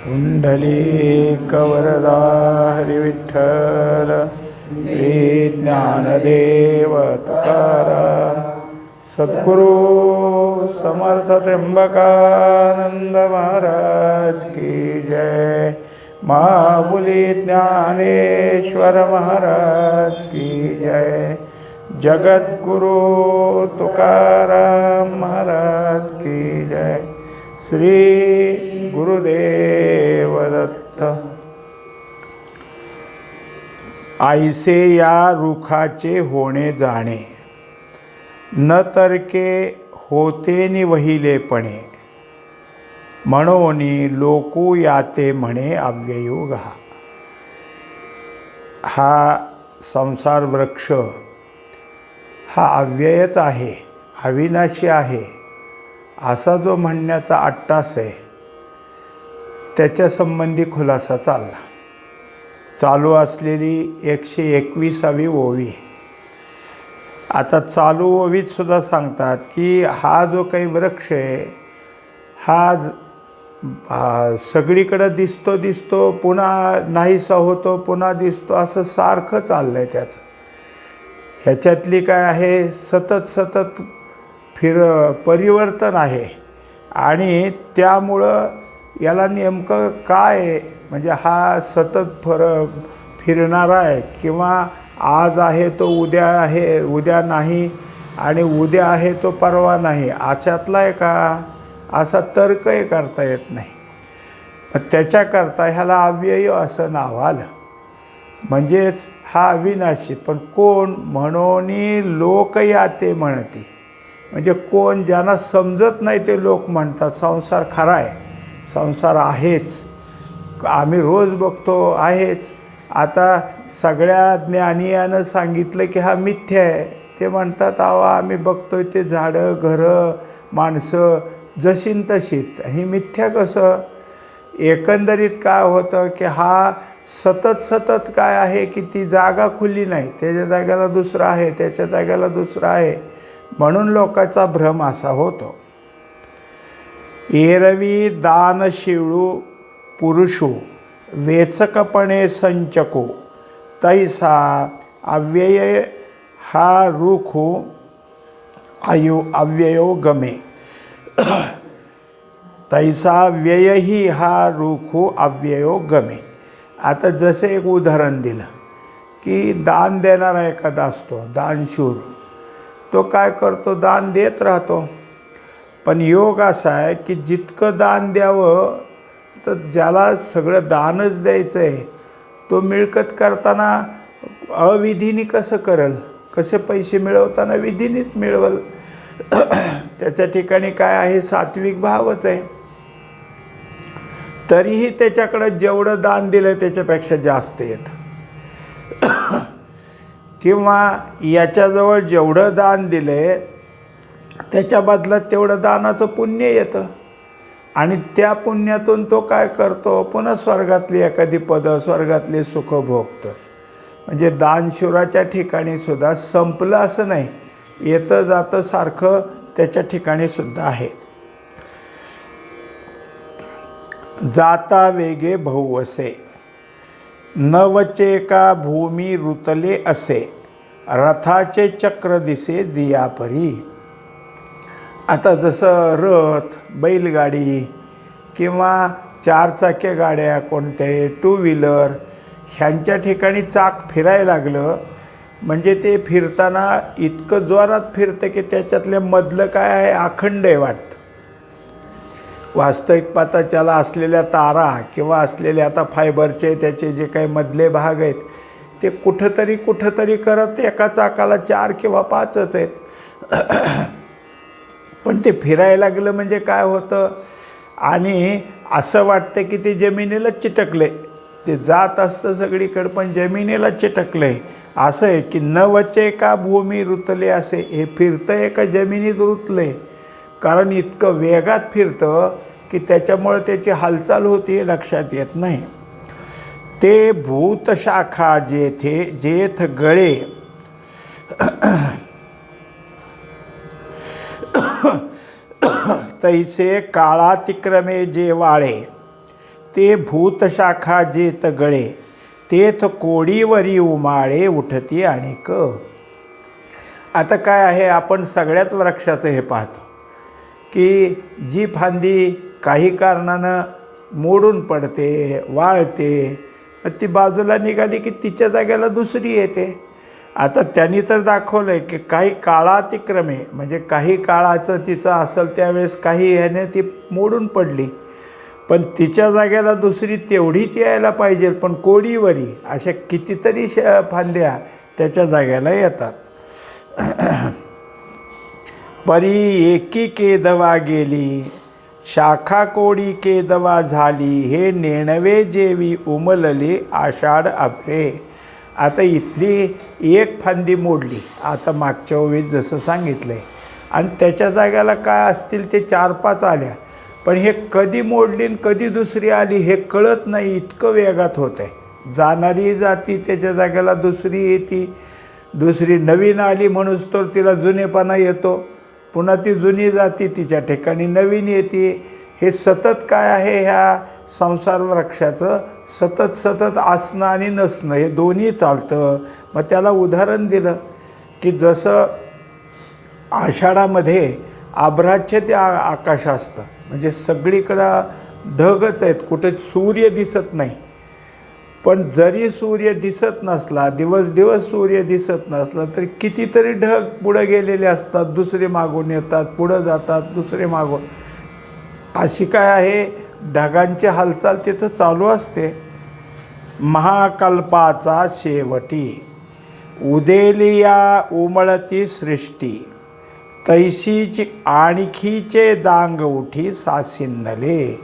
पुंडलीकवरदा हरिविठ्ठल श्री ज्ञानदेव तुकाराम सद्गुरु समर्थ त्र्यंबकानंद महाराज की जय। महाबुली ज्ञानेश्वर महाराज की जय। जगद्गुरु तुकाराम महाराज की जय। श्री गुरुदेव दत्त। आईसे या रुखाचे होणे जाणे, न तरके होते नि वहिलेपणे, म्हणोनी लोकू याते म्हणे अव्ययोग हा संसार वृक्ष हा अव्ययच आहे, अविनाशी आहे असा जो म्हणण्याचा अट्टास आहे त्याच्या संबंधी खुलासा चालू असलेली 121वी ओवी। आता चालू ओवीत सुद्धा सांगतात की हा जो काही वृक्ष आहे हा सगळीकडे दिसतो पुन्हा नाहीसा होतो, पुन्हा दिसतो, असं सारखं चाललं आहे त्याचं। ह्याच्यातली काय आहे, सतत परिवर्तन आहे आणि त्यामुळं याला नेमकं काय म्हणजे हा सतत फिरणारा आहे किंवा आज आहे तो उद्या आहे, उद्या नाही, आणि उद्या आहे तो परवा नाही, अशातला आहे का, असा तर्कही करता येत नाही। त्याच्याकरता ह्याला अव्यय असं नाव आलं। म्हणजेच हा अविनाशी, पण कोण म्हणोनी लोक याते म्हणती, म्हणजे कोण ज्यांना समजत नाही ते लोक म्हणतात संसार खरा आहे, संसार आहेच, आम्ही रोज बघतो आहेच। आता सगळ्या ज्ञानियानं सांगितलं की हा मिथ्या आहे, ते म्हणतात अहो आम्ही बघतोय ते झाडं घरं माणसं जशीन तशीच, ही मिथ्या कसं। एकंदरीत काय होतं की हा सतत काय आहे की ती जागा खुली नाही, त्याच्या जागेला दुसरं आहे, त्याच्या जागेला दुसरं आहे, म्हणून लोकांचा भ्रम असा होतो। एरवी दान शिवळू पुरुषू वेचकपणे संचको, तैसा अव्यय हा रुखू अव्ययो गमे। तैसा व्ययही हा रुखू अव्ययो गमे। आता जसे एक उदाहरण दिलं की दान देणारा एखादा असतो दानशूर, तो काय करतो, दान देत राहतो, पण योग असा आहे की जितकं दान द्यावं तर ज्याला सगळं दानच द्यायचं आहे तो मिळकत करताना अविधीने कसं करेल, कसे पैसे मिळवताना विधीनेच मिळवल। त्याच्या ठिकाणी काय आहे, सात्विक भावच आहे, तरीही त्याच्याकडं जेवढं दान दिलं त्याच्यापेक्षा जास्त येतं, किंवा याच्याजवळ जेवढं दान दिलं त्याच्या बदल्यात तेवढं दानाचं पुण्य येतं, आणि त्या पुण्यातून तो काय करतो, पुन्हा स्वर्गातली एखादी पदं स्वर्गातले सुख भोगतो। म्हणजे दानशूराच्या ठिकाणी सुद्धा संपलं असं नाही, येतं जातं सारखं त्याच्या ठिकाणी सुद्धा आहे। जाता वेगे भाऊ असे, नवचे का भूमी रुतले असे, रथाचे चक्र दिसे जियापरी। आता जसं रथ, बैलगाडी किंवा चारचाकी गाड्या कोणत्याही टू व्हीलर ह्यांच्या ठिकाणी चाक फिरायला लागलं म्हणजे ते फिरताना इतकं जोरात फिरतं की त्याच्यातल्या मधलं काय आहे अखंड आहे वाटतं। वास्तविक पाहता त्याला असलेल्या तारा किंवा असलेले आता फायबरचे त्याचे जे काही मधले भाग आहेत ते कुठंतरी करत एका चाकाला 4 किंवा 5च आहेत, पण ते फिरायला लागलं म्हणजे काय होतं, आणि असं वाटतं की ते जमिनीला चिटकले, ते जात असतं सगळीकडे पण जमिनीला चिटकले। असं आहे की नवचे का भूमी रुतले असे, हे फिरतं आहे का जमिनीत रुतले, कारण इतकं वेगात फिरतं की त्याच्यामुळे त्याची हालचाल होती हे लक्षात येत नाही। ते भूतशाखा जेथ गळे, तैसे काळातिक्रमे जे वाळे, ते भूतशाखा जेत गळे, तेथ कोडीवरी उमाळे उठती आणिक. आता काय आहे, आपण सगळ्याच वृक्षाचं हे पाहतो की जी फांदी काही कारणानं मोडून पडते, वाळते, ती बाजूला निघाली की तिच्या जागेला दुसरी येते. आता त्यांनी तर दाखवलं आहे की काही काळातिक्रमे, म्हणजे काही काळाचं तिचं असेल त्यावेळेस काही ह्याने ती मोडून पडली, पण तिच्या जागेला दुसरी तेवढीच यायला पाहिजे, पण कोडीवरी अशा कितीतरी फांद्या त्याच्या जागेला येतात. परी एकी केदवा गेली, शाखा कोडी केदवा झाली, हे नेणवे जेवी उमलले आषाढ अभरे. आता इथली एक फांदी मोडली, आता मागच्या ओवीत जसं सांगितलं आहे, आणि त्याच्या जाग्याला काय असतील ते 4-5 आल्या, पण हे कधी मोडली आणि कधी दुसरी आली हे कळत नाही, इतकं वेगात होत आहे. जाणारी जाती त्याच्या जाग्याला दुसरी येते, दुसरी नवीन आली म्हणून तर तिला जुनेपणा येतो, पुन्हा ती जुनी जाती तिच्या ठिकाणी नवीन येते. हे सतत काय आहे, ह्या संसार वृक्षाचं सतत असणं आणि नसणं हे दोन्ही चालतं. मग त्याला उदाहरण दिलं की जसं आषाढामध्ये आभ्राच्य ते आकाश असतं, म्हणजे सगळीकडं ढगच आहेत, कुठे सूर्य दिसत नाही. पण जरी सूर्य दिसत नसला, दिवस सूर्य दिसत नसला, तरी कितीतरी ढग पुढं गेलेले असतात, दुसरे मागून येतात, पुढं जातात, दुसरे मागून. अशी काय आहे, ढगांची हालचाल तिथं चालू असते. महाकल्पाचा शेवटी उदेलिया उमळती सृष्टी, तैसीच आणखीचे दांग उठी सासिन्नले.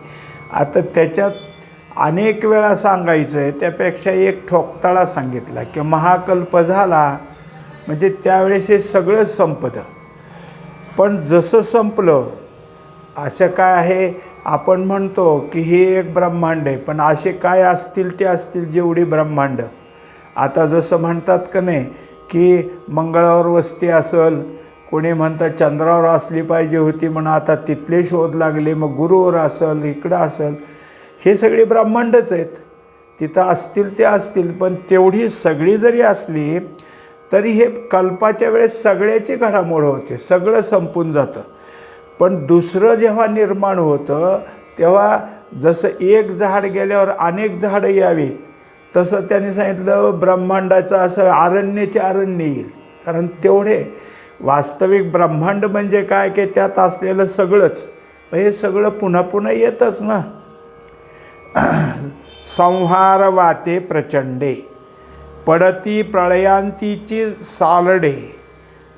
आता त्याच्यात अनेक वेळा सांगायचं आहे, त्यापेक्षा एक ठोकताळा सांगितला की महाकल्प झाला म्हणजे त्यावेळेस हे सगळं संपतं. पण जसं संपलं, असं काय आहे, आपण म्हणतो की हे एक ब्रह्मांड आहे, पण असे काय असतील ते असतील जेवढी ब्रह्मांड. आता जसं म्हणतात का नाही की मंगळावर वस्ती असेल, कोणी म्हणतात चंद्रावर असली पाहिजे होती म्हणून आता तिथले शोध लागले, मग गुरुवर असेल, इकडं असेल, हे सगळे ब्रह्मांडच आहेत, तिथं असतील ते असतील. पण तेवढी सगळी जरी असली तरी हे कल्पाच्या वेळेस सगळ्याची घडामोड होते, सगळं संपून जातं. पण दुसरं जेव्हा निर्माण होतं तेव्हा जसं एक झाड गेल्यावर अनेक झाडं यावीत, तसं त्यांनी सांगितलं ब्रह्मांडाचं असं अरण्याचे अरण्य येईल. कारण तेवढे वास्तविक ब्रह्मांड म्हणजे काय की त्यात असलेलं सगळंच, हे सगळं पुन्हा पुन्हा येतच ना. संहार वाते प्रचंडे, पडती प्रळयांतीची सालडे,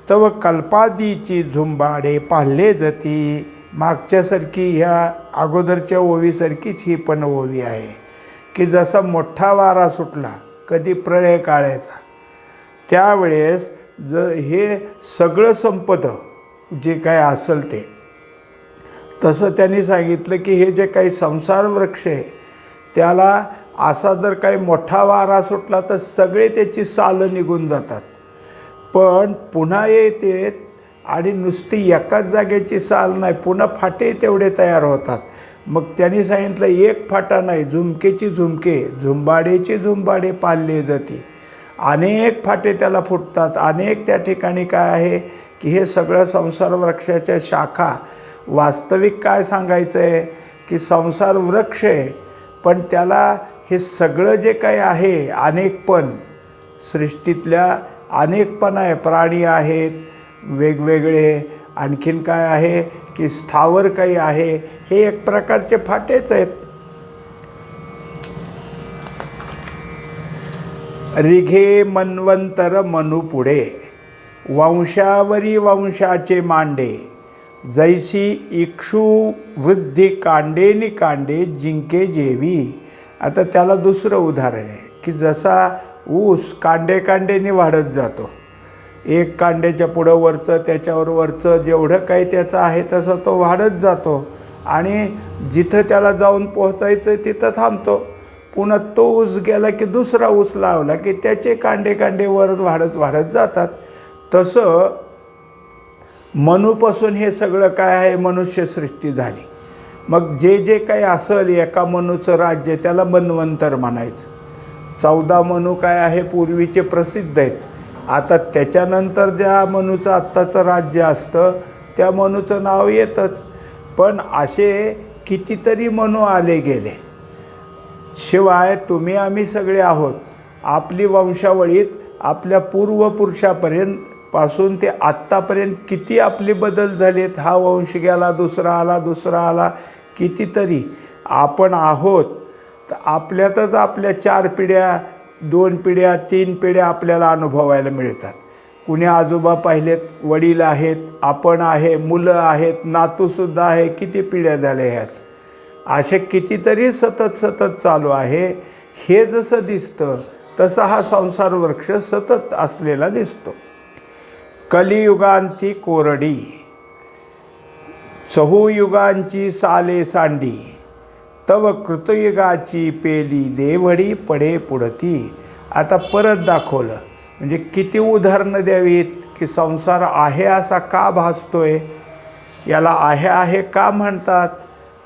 तव कल्पादीची झुंबाडे पाहिले जती. मागच्यासारखी ह्या अगोदरच्या ओवीसारखीच ही पण ओवी आहे की जसा मोठा वारा सुटला कधी प्रळय काळायचा, त्यावेळेस हे सगळं संपतं जे काय असेल ते. तसं त्यांनी सांगितलं की हे जे काही संसार वृक्ष आहे त्याला असा जर काही मोठा वारा सुटला तर सगळे त्याची सालं निघून जातात, पण पुन्हा येते आणि नुसती एकाच जागेची साल नाही, पुन्हा फाटे तेवढे तयार होतात. मग त्यांनी सांगितलं एक फाटा नाही, झुमकेची झुमके, झुंबाडेची झुंबाडे पाळले जाते. अनेक फाटे त्याला फुटतात, अनेक त्या ठिकाणी काय आहे की हे सगळं संसार वृक्षाच्या शाखा. वास्तविक काय सांगायचं आहे की संसार वृक्ष आहे, पण त्याला हे सगळं जे काही आहे अनेकपण, सृष्टीतल्या अनेकपण आहे, प्राणी आहेत वेगवेगळे, आणखीन काय आहे की स्थावर काही आहे, हे एक प्रकारचे फाटेच आहेत. रिघे मन्वंतर मनू पुढे, वंशावरी वंशाचे मांडे, जैसी इक्षू वृद्धी कांडेनी कांडे जिंके जेवी. आता त्याला दुसरं उदाहरण आहे की जसा ऊस कांडेकांडेनी वाढत जातो, एक कांड्याच्या पुढं वरचं, त्याच्यावर वरचं, जेवढं काही त्याचं आहे तसं तो वाढत जातो आणि जिथं त्याला जाऊन पोहोचायचं तिथं थांबतो. पुन्हा तो ऊस गेला की दुसरा ऊस लावला की त्याचे कांडे वर वाढत जातात. तसं मनूपासून हे सगळं काय आहे मनुष्यसृष्टी झाली. मग जे जे काही असेल एका मनूचं राज्य त्याला मन्वंतर म्हणायचं. 14 मनू काय आहे पूर्वीचे प्रसिद्ध आहेत. आता त्याच्यानंतर ज्या मनूचं आत्ताचं राज्य असतं त्या मनूचं नाव येतंच. पण असे कितीतरी मनू आले गेले. शिवाय तुम्ही आम्ही सगळे आहोत. आपली वंशावळीत आपल्या पूर्वपुरुषापर्यंत पासून ते आत्तापर्यंत किती आपले बदल झालेत. हा वंश गेला, दुसरा आला, दुसरा आला, कितीतरी आपण आहोत. तर आपल्यातच आपल्या 4 पिढ्या, 2 पिढ्या, 3 पिढ्या आपल्याला अनुभवायला मिळतात. कुणी आजोबा पाहिलेत, वडील आहेत, आपण आहे, मुलं आहेत, नातूसुद्धा आहे, किती पिढ्या झाल्या ह्याच. असे कितीतरी सतत सतत चालू आहे. हे जसं दिसतं तसा हा संसार वृक्ष सतत असलेला दिसतो. कलियुगांती कोरडी, चहुयुगांची साले सांडी, तव कृतयुगाची पेली देवडी पडे पुढती. आता परत दाखवलं. म्हणजे किती उदाहरणं द्यावीत की संसार आहे असा का भासतोय, याला आहे आहे का म्हणतात,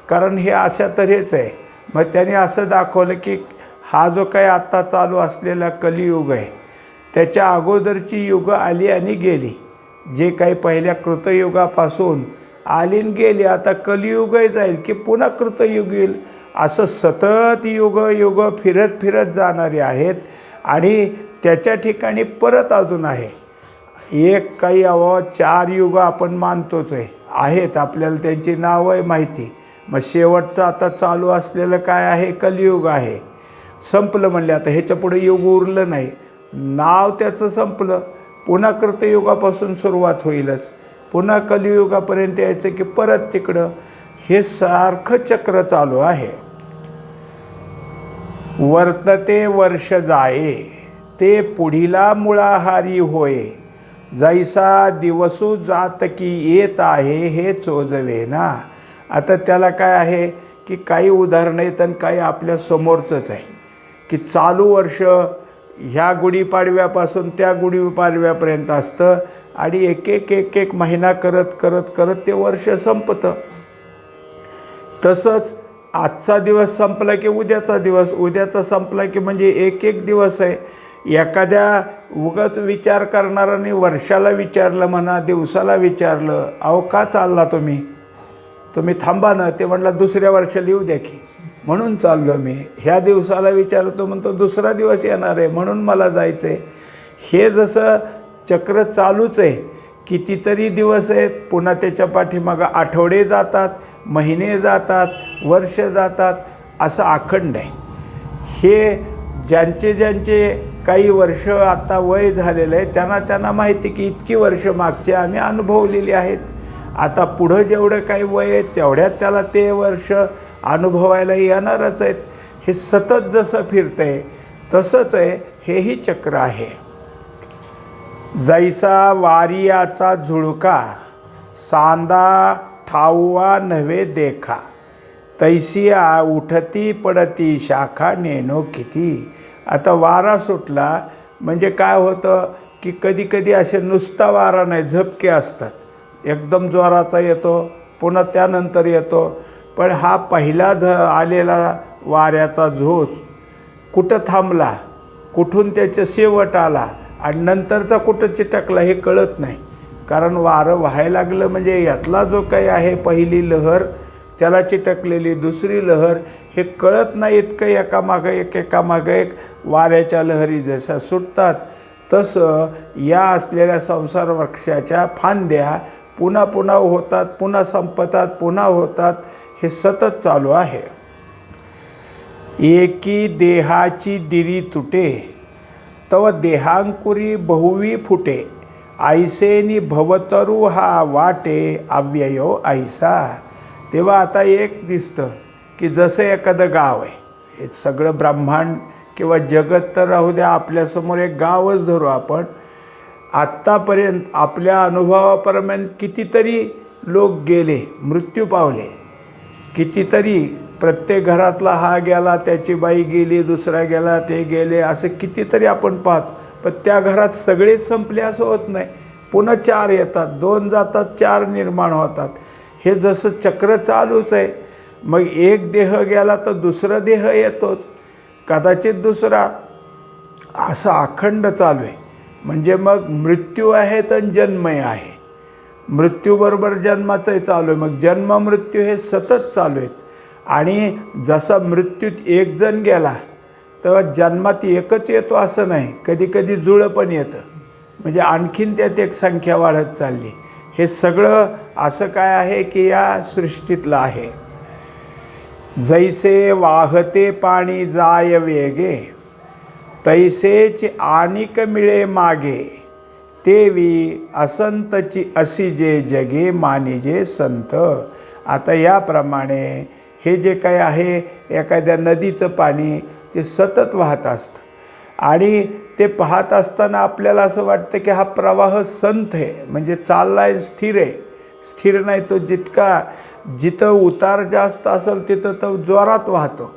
कारण हे अशा तऱ्हेच आहे. मग त्याने असं दाखवलं की हा जो काही आत्ता चालू असलेला कलियुग आहे त्याच्या अगोदरची युग आली आणि गेली. जे काही पहिल्या कृतयुगापासून आली आणि गेली, आता कलियुगही जाईल की पुन्हा कृतयुग येईल. असं सतत युग युग फिरत फिरत जाणारे आहेत. आणि त्याच्या ठिकाणी परत अजून आहे एक काही 4 युग आपण मानतोच आहेत. आपल्याला त्यांची नावं माहिती. मग शेवटचं आता चालू असलेलं काय आहे, कलियुग आहे. संपलं म्हणले, आता ह्याच्या पुढे युग उरलं नाही, नाव त्याचं संपलं. पुन्हा कृतयुगापासून सुरुवात होईलच. पुन्हा कलियुगापर्यंत यायचं की परत तिकडं. हे सारखं चक्र चालू आहे. वर्तते वर्ष जाये, ते पुढीला मुळाहारी होय, जैसा दिवसू जात की येत आहे हे चोजवे ना. आता त्याला काय आहे की काही उदाहरणं आहेत आणि काही आपल्या समोरचंच आहे की चालू वर्ष ह्या गुढीपाडव्यापासून त्या गुढीपाडव्यापर्यंत असतं आणि एक एक एक एक महिना करत करत करत ते वर्ष संपतं. तसंच आजचा दिवस संपला की उद्याचा दिवस, उद्याचा संपला की म्हणजे एक एक दिवस आहे. एखाद्या उगाच विचार करणाऱ्याने वर्षाला विचारलं म्हणा, दिवसाला विचारलं, अहो का चालला तुम्ही थांबा ना. ते म्हटलं दुसऱ्या वर्षाला येऊ द्या की, म्हणून चाललो मी. ह्या दिवसाला विचारतो म्हणतो दुसरा दिवस येणार आहे म्हणून मला जायचं आहे. हे जसं चक्र चालूच आहे. कितीतरी दिवस आहेत, पुन्हा त्याच्या पाठीमागं आठवडे जातात, महिने जातात, वर्ष जातात, असं अखंड आहे. हे ज्यांचे ज्यांचे काही वर्ष आता वय झालेलं आहे त्यांना माहिती की इतकी वर्ष मागचे आम्ही अनुभवलेली आहेत. आता पुढं जेवढं काही वय आहे तेवढ्यात त्याला ते वर्ष अनुभवायला येणारच आहेत. हे सतत जसं फिरतं आहे तसंच आहे. हेही चक्र आहे. जैसा वारियाचा झुळका, सांदा ठाऊवा नव्हे देखा, तैसिया उठती पडती शाखा नेणो किती. आता वारा सुटला म्हणजे काय होतं की कधी कधी असे नुसता वारा नाही, झपके असतात. एकदम जोराचा येतो, पुन्हा त्यानंतर येतो. पण हा पहिला आलेला वाऱ्याचा झोस कुठं थांबला, कुठून त्याचं शेवट आला आणि नंतरचा कुठं चिटकला हे कळत नाही. कारण वारं व्हायला लागलं म्हणजे यातला जो काही आहे पहिली लहर त्याला चिटकलेली दुसरी लहर हे कळत नाही. इतकं एकामागं एक एकामागं एक वाऱ्याच्या लहरी जशा सुटतात तसं या असलेल्या संसार वृक्षाच्या फांद्या पुन्हा पुन्हा होतात, पुन्हा संपतात, पुन्हा होतात. हे सतत चालू आहे. एकी देहाची दिरी तुटे, तव देहांकुरी बहुवी फुटे, ऐसेनी भवतरू हा वाटे अव्ययो ऐसा. तेव्हा आता एक दिसतं की जसं एखादं गाव आहे, हे सगळं ब्रह्मांड किंवा जगत तर राहू द्या, आपल्यासमोर एक गावच धरू आपण. आत्तापर्यंत आपल्या अनुभवापर्यंत कितीतरी लोक गेले, मृत्यू पावले. कितीतरी प्रत्येक घरातला हा गेला, त्याची बाई गेली, दुसरा गेला, ते गेले, असं कितीतरी आपण पाहतो. पण त्या घरात सगळेच संपले असं होत नाही. पुन्हा 4 येतात, 2 जातात, 4 निर्माण होतात. हे जसं चक्र चालूच आहे. मग एक देह गेला तर दुसरा देह येतोच, कदाचित दुसरा, असं अखंड चालू आहे. म्हणजे मग मृत्यू आहे तर जन्मही आहे, मृत्यूबरोबर जन्माचंही चालू आहे. मग जन्म मृत्यू हे सतत चालू आहेत. आणि जसा मृत्यूत एक जण गेला तर जन्मात एकच येतो असं नाही, कधी कधी जुळं पण येतं. म्हणजे आणखीन त्यात एक संख्या वाढत चालली. हे सगळं असं काय आहे की या सृष्टीतलं आहे. जैसे वाहते पाणी जाय वेगे, तैसेच आनिक मिळे मागे, तेवी असंतची असी जे जगे मानिजे संत. आता याप्रमाणे हे जे काही आहे, एखाद्या नदीचं पाणी ते सतत वाहत असतं आणि ते पाहत असताना आपल्याला असं वाटतं की हा प्रवाह संत आहे, म्हणजे चालला आहे, स्थिर आहे. स्थिर नाही, तो जिथं उतार जास्त असेल तिथं तो जोरात वाहतो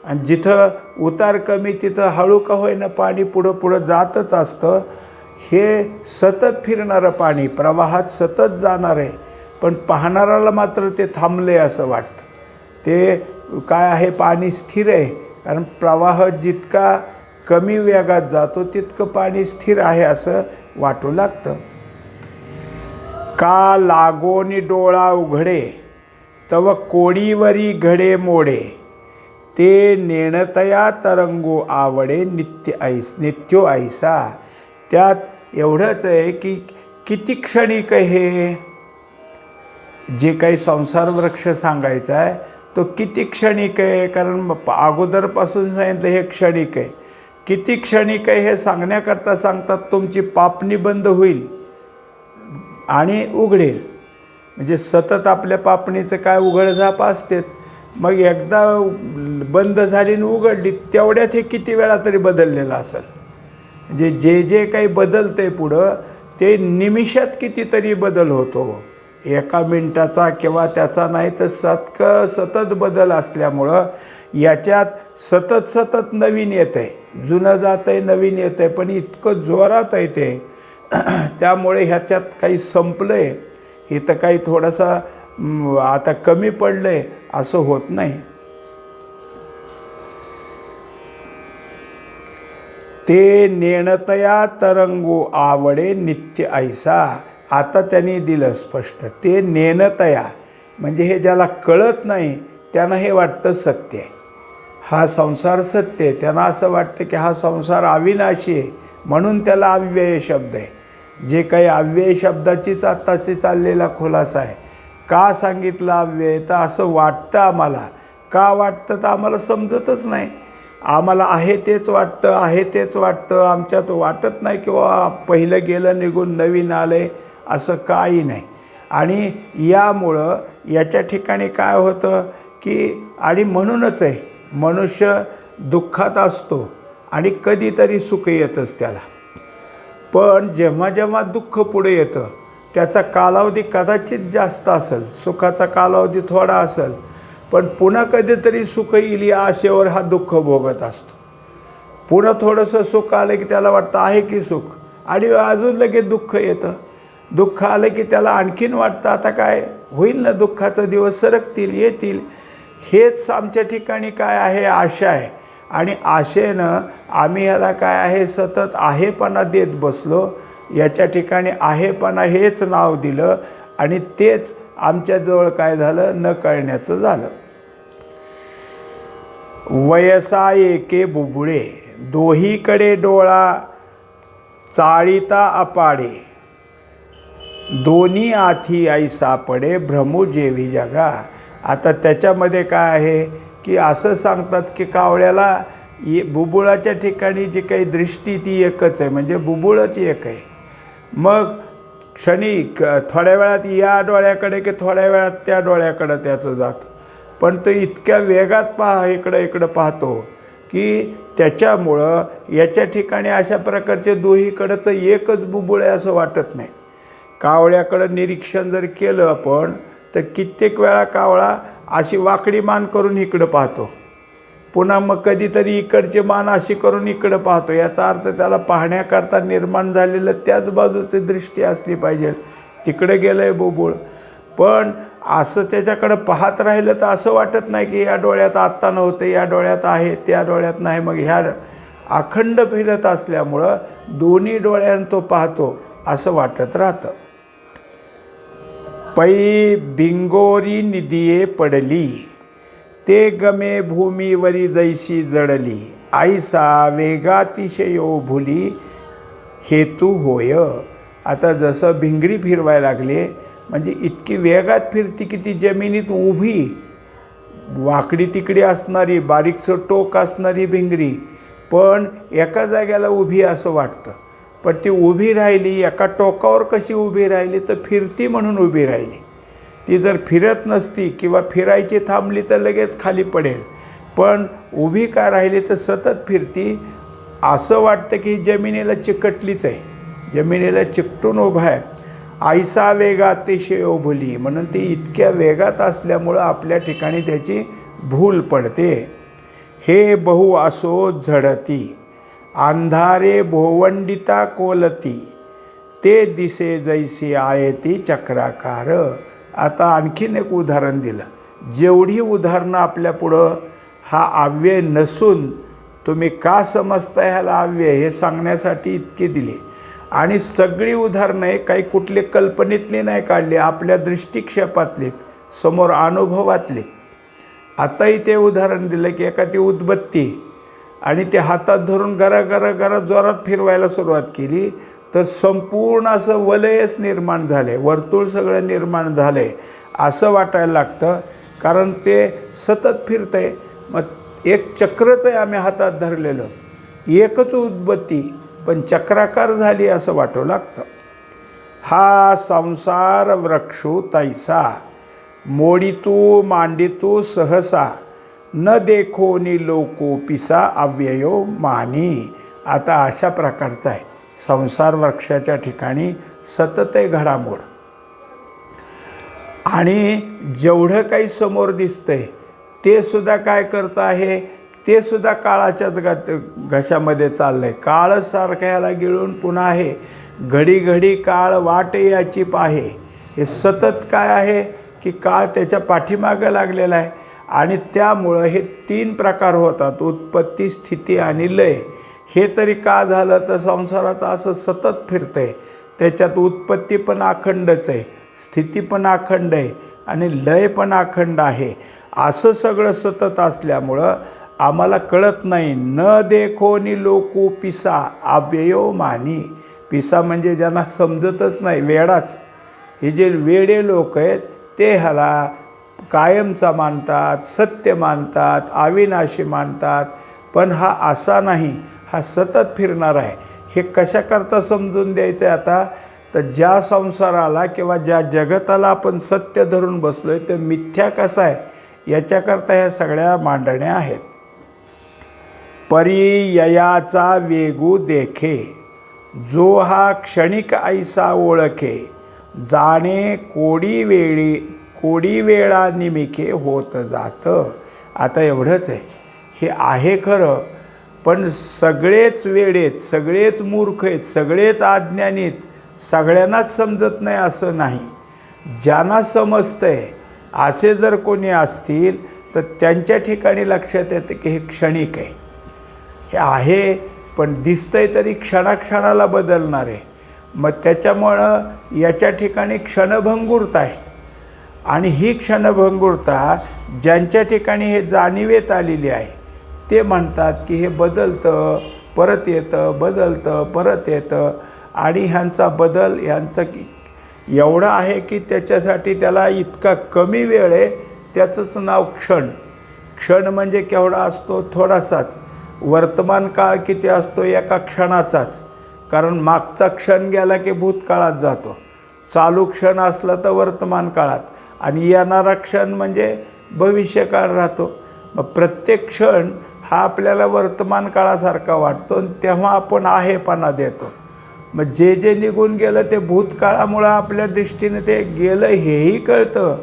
आणि जिथं उतार कमी तिथं हळू का होईना पाणी पुढं पुढं जातच असतं. हे सतत फिरणारं पाणी प्रवाहात सतत जाणार आहे, पण पाहणाऱ्याला मात्र ते थांबले असं वाटतं. ते काय आहे, पाणी स्थिर आहे, कारण प्रवाह जितका कमी वेगात जातो तितकं पाणी स्थिर आहे असं वाटू लागतं. का लागोनी डोळा उघडे, तव कोडीवरी घडे मोडे, ते नेणतया तरंगो आवडे नित्यो ऐसा. त्यात एवढंच आहे की किती क्षणिक हे जे काही संसार वृक्ष सांगायचा आहे तो किती क्षणिक आहे, कारण अगोदरपासून सांगितलं हे क्षणिक आहे. किती क्षणिक आहे हे सांगण्याकरता सांगतात, तुमची पापणी बंद होईल आणि उघडेल. म्हणजे सतत आपल्या पापणीचं काय उघडझाप असतेच, मग एकदा बंद झाली आणि उघडली तेवढ्यात हे किती वेळा तरी बदललेलं असेल. म्हणजे जे काही बदलतंय पुढं ते निमिषात कितीतरी बदल होतो, एका मिनटाचा किंवा त्याचा नाही तर सतत बदल असल्यामुळं याच्यात सतत नवीन येतं आहे, जुनं जातं आहे, नवीन येतं आहे, पण इतकं जोरात आहे ते. त्यामुळे ह्याच्यात काही संपलं आहे, इथं काही थोडंसं आता कमी पडलं आहे असं होत नाही. ते नेणतया तरंगो आवडे नित्य ऐसा. आता त्यांनी दिलं स्पष्ट, ते नेणतया म्हणजे हे ज्याला कळत नाही त्यांना हे वाटतं सत्य आहे, हा संसार सत्य आहे. त्यांना असं वाटतं की हा संसार अविनाशी आहे, म्हणून त्याला अव्यय शब्द आहे. जे काही अव्यय शब्दाचीच आत्ताची चाललेला खुलासा आहे. का सांगितलं अव्यय, तर असं वाटतं आम्हाला. का वाटतं तर आम्हाला समजतच नाही. आम्हाला आहे तेच वाटतं, आहे तेच वाटतं, आमच्यात वाटत नाही किंवा पहिलं गेलं निघून नवीन आलं आहे असं काही नाही. आणि यामुळं याच्या ठिकाणी काय होतं की, आणि म्हणूनच आहे मनुष्य दुःखात असतो आणि कधीतरी सुख येतंच त्याला. पण जेव्हा जेव्हा दुःख पुढे येतं त्याचा कालावधी कदाचित जास्त असेल, सुखाचा कालावधी थोडा असेल, पण पुन्हा कधीतरी सुख येईल या आशेवर हा दुःख भोगत असतो. पुन्हा थोडंसं सुख आलं की त्याला वाटतं आहे की सुख, आणि अजून लगेच दुःख येतं. दुःख आलं की त्याला आणखीन वाटतं आता काय होईल ना, दुःखाचा दिवस सरकतील, येतील. हेच आमच्या ठिकाणी काय आहे, आशा आहे. आणि आशेनं आम्ही ह्याला काय आहे सतत आहेपणा देत बसलो. याच्या ठिकाणी आहेपणा हेच नाव दिलं आणि तेच आमच्याजवळ काय झालं, न कळण्याचं झालं. वयसा एके बुबुळे, दोहीकडे डोळा चाळीता अपाडे, दोन्ही आथी ऐसा पडे भ्रमू जेवी जगा. आता त्याच्यामध्ये काय आहे की असं सांगतात की कावळ्याला बुबुळाच्या ठिकाणी जी काही दृष्टी ती एकच आहे, म्हणजे बुबुळच एक आहे. मग क्षणिक थोड्या वेळात या डोळ्याकडे की थोड्या वेळात त्या डोळ्याकडं त्याचं जातं, पण तो इतक्या वेगात इकडं पाहतो की त्याच्यामुळं याच्या ठिकाणी अशा प्रकारचे दोहीकडचं एकच बुबुळ आहे असं वाटत नाही. कावळ्याकडं निरीक्षण जर केलं आपण तर कित्येक वेळा कावळा अशी वाकडी मान करून इकडं पाहतो, पुन्हा मग कधीतरी इकडचे मान अशी करून इकडं पाहतो. याचा अर्थ त्याला पाहण्याकरता निर्माण झालेलं त्याच बाजूची दृष्टी असली पाहिजे. तिकडे गेलं आहे बुबुळ, पण असं त्याच्याकडं पाहत राहिलं तर असं वाटत नाही की या डोळ्यात आत्ता नव्हतं, या डोळ्यात आहे, त्या डोळ्यात नाही. मग ह्या अखंड फिरत असल्यामुळं दोन्ही डोळ्यानं तो पाहतो असं वाटत राहतं. पै बिंगोरी निदिये पडली, ते गमे भूमीवरी जैशी जडली. आईसा वेगातिशयो भुली, हेतू होय. आता जसं भिंगरी फिरवायला लागले म्हणजे इतकी वेगात फिरती की ती जमिनीत उभी, वाकडी तिकडी असणारी, बारीकसं टोक असणारी भिंगरी पण एका जाग्याला उभी असं वाटतं. पण ती उभी राहिली, एका टोकावर कशी उभी राहिली तर फिरती म्हणून उभी राहिली. ती जर फिरत नसती किंवा फिरायची थांबली तर लगेच खाली पडेल. पण उभी का राहिली तर सतत फिरती, असं वाटतं की जमिनीला चिकटलीच आहे, जमिनीला चिकटून उभा आहे. आईसा वेगात अतिशय भुली, म्हणून ती इतक्या वेगात असल्यामुळं आपल्या ठिकाणी त्याची भूल पडते. हे बहु असो झडती, अंधारे भोवंडिता कोलती, ते दिसे जैसे आयती चक्राकार. आता आणखीन एक उदाहरण दिलं. जेवढी उदाहरणं आपल्यापुढं हा अव्यय नसून तुम्ही का समजताय ह्याला अव्यय हे सांगण्यासाठी इतके दिले. आणि सगळी उदाहरणं काही कुठले कल्पनेतली नाही काढली, आपल्या दृष्टिक्षेपातले, समोर अनुभवातले. आता इथे उदाहरण दिलं की एखादी उदबत्ती आणि ते हातात धरून गरा गरा गरा जोरात फिरवायला सुरुवात केली तर संपूर्ण असं वलयच निर्माण झाले, वर्तुळ सगळं निर्माण झाले असं वाटायला लागतं, कारण ते सतत फिरतं आहे. मग एक चक्रच आहे आम्ही हातात धरलेलं, एकच उदबत्ती पण चक्राकार झाली असं वाटू लागतं. हा संसार वृक्षो तैसा, मोडितू मांडितू सहसा, न देखो नि लोको पिसा अव्ययो मानी. आता अशा प्रकारचा आहे संसार वृक्षाच्या ठिकाणी सतत आहे घडामोड. आणि जेवढं काही समोर दिसतंय ते सुद्धा काय करतं आहे, ते सुद्धा काळाच्याच घशामध्ये चाललं आहे. काळ सारखं ह्याला गिळून पुन्हा आहे, घडी घडी काळ वाट याची पाहे. हे सतत काय आहे की काळ त्याच्या पाठीमागं लागलेला आहे. आणि त्यामुळं हे 3 प्रकार होतात, उत्पत्ती, स्थिती आणि लय. हे तरी का झालं तर संसाराचं असं सतत फिरतं आहे, त्याच्यात उत्पत्ती पण अखंडच आहे, स्थिती पण अखंड आहे आणि लय पण अखंड आहे. असं सगळं सतत असल्यामुळं आम्हाला कळत नाही. न देखो नि लोको पिसा अव्ययो मानी. पिसा म्हणजे ज्यांना समजतच नाही, वेडाच. हे जे वेडे लोक आहेत ते ह्याला कायमचा मानतात, सत्य मानतात, अविनाशी मानतात. पण हा असा नाही, हा सतत फिरणार आहे. हे कशाकरता समजून द्यायचं आहे आता, तर ज्या संसाराला किंवा ज्या जगताला आपण सत्य धरून बसलो आहे ते मिथ्या कसं आहे याच्याकरता ह्या सगळ्या मांडण्या आहेत. परिययाचा वेगू देखे, जो हा क्षणिक ऐसा ओळखे, जाणे कोडी वेळा निमिखे होत जातं. आता एवढंच आहे, हे आहे खरं, पण सगळेच वेडेत, सगळेच मूर्ख आहेत, सगळेच अज्ञानीत, सगळ्यांनाच समजत नाही असं नाही. ज्यांना समजतंय असे जर कोणी असतील तर त्यांच्या ठिकाणी लक्षात येतं की हे क्षणिक आहे, हे आहे पण दिसतंय तरी क्षणाक्षणाला बदलणार आहे. मग त्याच्यामुळं याच्या ठिकाणी क्षणभंगुरता आहे. आणि ही क्षणभंगुरता ज्यांच्या ठिकाणी हे जाणीवेत आलेली आहे ते म्हणतात की हे बदलतं परत येतं, बदलतं परत येतं. आणि ह्यांचा बदल ह्यांचं एवढं आहे की त्याच्यासाठी त्याला इतका कमी वेळ आहे, त्याचंच नाव क्षण. क्षण म्हणजे केवढा असतो, थोडासाच. वर्तमान काळ किती असतो, एका क्षणाचाच. कारण मागचा क्षण गेला की भूतकाळात जातो, चालू क्षण असला तर वर्तमान काळात, आणि येणारा क्षण म्हणजे भविष्यकाळ राहतो. मग प्रत्येक क्षण हा आपल्याला वर्तमान काळासारखा वाटतो आणि तेव्हा आपण आहेपणा देतो. मग जे जे निघून गेलं ते भूतकाळामुळं आपल्या दृष्टीने ते गेलं हेही कळतं,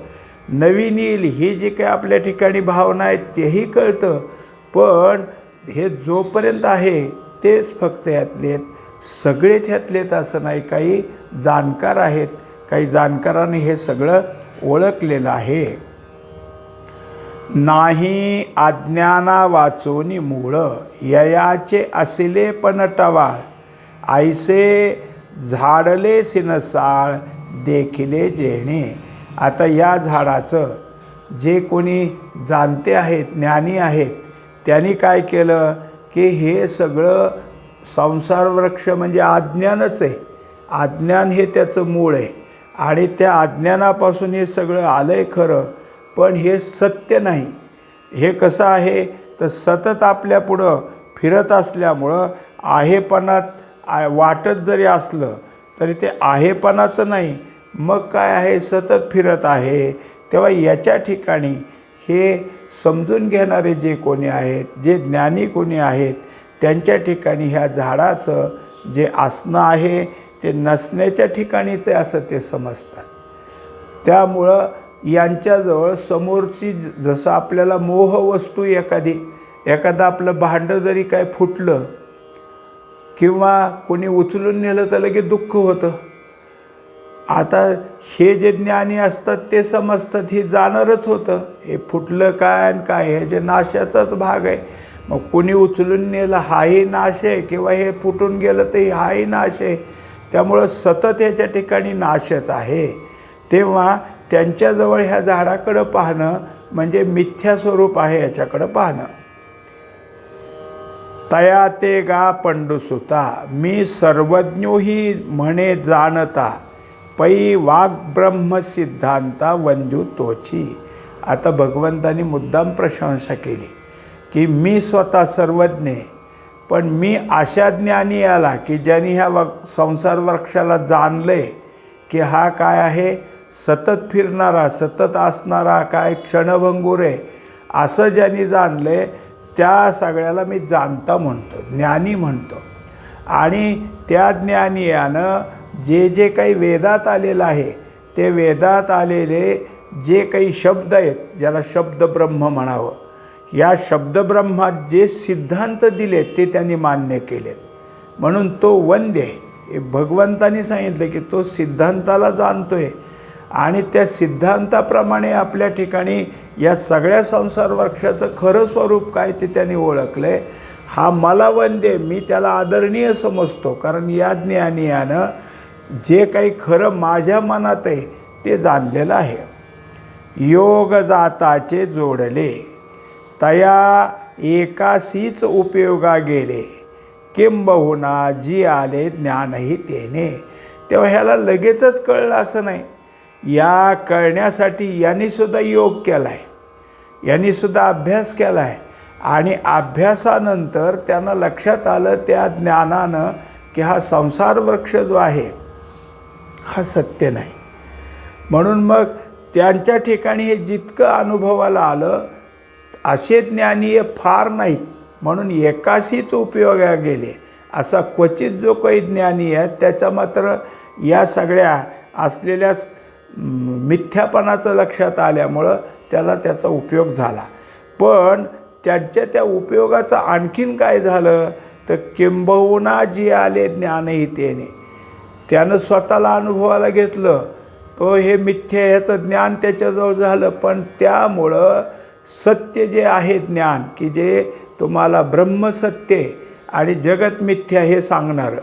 नवीन येईल ही जी काही आपल्या ठिकाणी भावना आहेत तेही कळतं. पण हे जोपर्यंत आहे तेच फक्त ह्यातले आहेत, सगळेच ह्यातले आहेत असं नाही. काही जाणकार आहेत, काही जाणकारांनी हे सगळं ओळखलेलं आहे. नाही अज्ञाना वाचोनी मूळ, ययाचे असिले पण टवाळ, ऐसे झाडले सिनसाळ, देखिले जेणे. आता या झाडाचं जे कोणी जाणते आहेत, ज्ञानी आहेत, त्यांनी काय केलं की हे सगळं संसार वृक्ष म्हणजे अज्ञानच आहे. अज्ञान हे त्याचं मूळ आहे आणि त्या अज्ञानापासून हे सगळं आलं आहे खरं, पण हे सत्य नाही. हे कसं आहे तर सतत आपल्या पुढं फिरत असल्यामुळं आहेपणात वाटत जरी असलं तरी ते आहेपणाचं नाही, मग काय आहे, सतत फिरत आहे. तेव्हा याच्या ठिकाणी हे समजून घेणारे जे कोणी आहेत, जे ज्ञानी कोणी आहेत, त्यांच्या ठिकाणी ह्या झाडाचं जे असणं आहे ते नसण्याच्या ठिकाणीच आहे असं ते समजतात. त्यामुळं यांच्याजवळ समोरची जसं आपल्याला मोह वस्तू एखादं आपलं भांडं जरी काय फुटलं किंवा कोणी उचलून नेलं तर लगेच दुःख होतं. आता हे जे ज्ञानी असतात ते समजतात हे जाणारच होतं, हे फुटलं काय आणि काय ह्याचे नाशाचाच भाग आहे. मग कोणी उचलून नेलं हाही नाश आहे किंवा हे फुटून गेलं तर हाही नाश आहे. त्यामुळं सतत ह्याच्या ठिकाणी नाशच आहे. तेव्हा त्यांच्याजवळ ह्या झाडाकडं पाहणं म्हणजे मिथ्या स्वरूप आहे याच्याकडं पाहणं. तया ते गा पंडुसुता, मी सर्वज्ञोही म्हणे जाणता, पै वाग ब्रह्म सिद्धांता वंजू तोची. आता भगवंतानी मुद्दाम प्रशंसा केली की मी स्वतः सर्वज्ञ आहे, पण मी अशा ज्ञानी आला की ज्यांनी ह्या संसार वृक्षाला जाणले की हा काय आहे, सतत फिरणारा, सतत असणारा, काय क्षणभंगूर आहे, असं ज्यांनी जाणले त्या सगळ्याला मी जाणता म्हणतो, ज्ञानी म्हणतो. आणि त्या ज्ञानियानं जे जे काही वेदात आलेलं आहे ते वेदात आलेले जे काही शब्द आहेत, ज्याला शब्दब्रह्म म्हणावं, या शब्दब्रह्मात जे सिद्धांत दिलेत ते त्यांनी मान्य केलेत, म्हणून तो वंद्य आहे. हे भगवंतानी सांगितलं की तो सिद्धांताला जाणतोय आणि त्या सिद्धांताप्रमाणे आपल्या ठिकाणी या सगळ्या संसार वृक्षाचं खरं स्वरूप काय ते त्यांनी ओळखलं आहे. हा मला वंद्य, मी त्याला आदरणीय समजतो, कारण या ज्ञानियानं जे काही खरं माझ्या मनात आहे ते जाणलेलं आहे. योग जाताचे जोडले, तया एकासीच उपयोगा गेले, किंबहुना जी आले ज्ञानही तेने. तेव्हा ह्याला लगेचच कळलं असं नाही, या कळण्यासाठी यांनीसुद्धा योग केला आहे, यांनीसुद्धा अभ्यास केला आहे आणि अभ्यासानंतर त्यांना लक्षात आलं त्या ज्ञानानं की हा संसार वृक्ष जो आहे हा सत्य नाही. म्हणून मग त्यांच्या ठिकाणी हे जितकं अनुभवाला आलं असे ज्ञानी फार नाहीत, म्हणून एकाशीच उपयोगा गेले. असा क्वचित जो काही ज्ञानी आहे त्याचा मात्र या सगळ्या असलेल्या मिथ्यापणाचं लक्षात आल्यामुळं त्याला त्याचा उपयोग झाला. पण त्यांच्या त्या उपयोगाचं आणखीन काय झालं तर किंबहुना जी आले ज्ञानही तेने, त्यानं स्वतःला अनुभवाला घेतलं, तो हे मिथ्या ह्याचं ज्ञान त्याच्याजवळ झालं, पण त्यामुळं सत्य जे आहे ज्ञान की जे तुम्हाला ब्रह्मसत्य आणि जगत मिथ्या हे सांगणारं,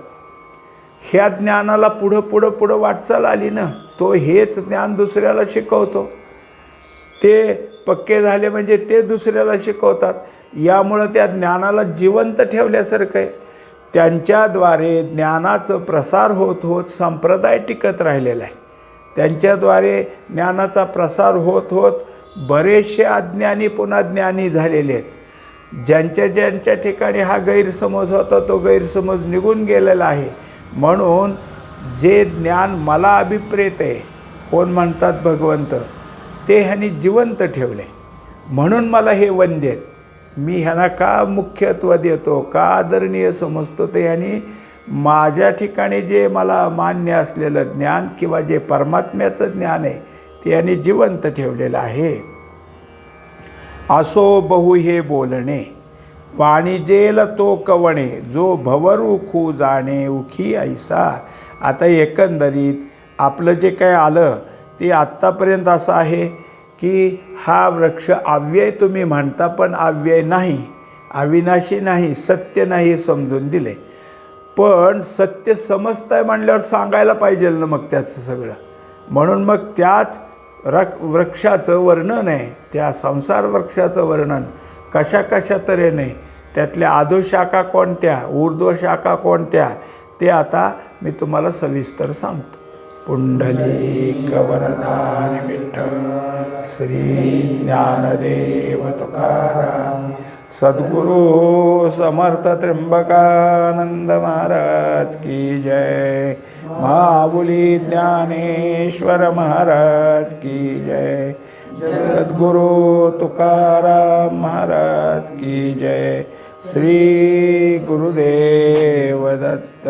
ह्या ज्ञानाला पुढं वाटचाल आली ना, तो हेच ज्ञान दुसऱ्याला शिकवतो. ते पक्के झाले म्हणजे ते दुसऱ्याला शिकवतात. यामुळं त्या ज्ञानाला जिवंत ठेवल्यासारखं आहे. त्यांच्याद्वारे ज्ञानाचं प्रसार होत होत संप्रदाय टिकत राहिलेला आहे. त्यांच्याद्वारे ज्ञानाचा प्रसार होत होत बरेचसे अज्ञानी पुन्हा ज्ञानी झालेले आहेत. ज्यांच्या ठिकाणी हा गैरसमज होता तो गैरसमज निघून गेलेला आहे. म्हणून जे ज्ञान मला अभिप्रेत आहे, कोण म्हणतात भगवंत, ते ह्यांनी जिवंत ठेवले. म्हणून मला हे वंद्य आहेत. मी ह्यांना का मुख्यत्व देतो, का आदरणीय समजतो, ते ह्यांनी माझ्या ठिकाणी जे मला मान्य असलेलं ज्ञान किंवा जे परमात्म्याचं ज्ञान आहे ते यांनी जिवंत ठेवलेलं आहे. असो बहु हे बोलणे, वाणिजेल तो कवणे, जो भवर उखू जाणे उखी ऐसा. आता एकंदरीत आपलं जे काय आलं ती आत्तापर्यंत असं आहे की हा वृक्ष अव्यय तुम्ही म्हणता, पण अव्यय नाही, अविनाशी नाही, सत्य नाही हे समजून दिले. पण सत्य समजताय म्हणल्यावर सांगायला पाहिजे ना मग त्याचं सगळं. म्हणून मग त्याच वृक्षाचं वर्णन आहे, त्या संसार वृक्षाचं वर्णन कशा कशा तऱ्हेने, त्यातल्या अधोशाखा कोणत्या, ऊर्ध्वशाखा कोणत्या, ते आता मी तुम्हाला सविस्तर सांगतो. पुंडलिक वरदान विठ्ठल श्री ज्ञानदेव तुकाराम सद्गुरु समर्थ त्र्यंबकानंद महाराज की जय. महाबुली ज्ञानेश्वर महाराज की जय. सद्गुरु तुकाराम महाराज की जय. श्री गुरुदेव दत्त.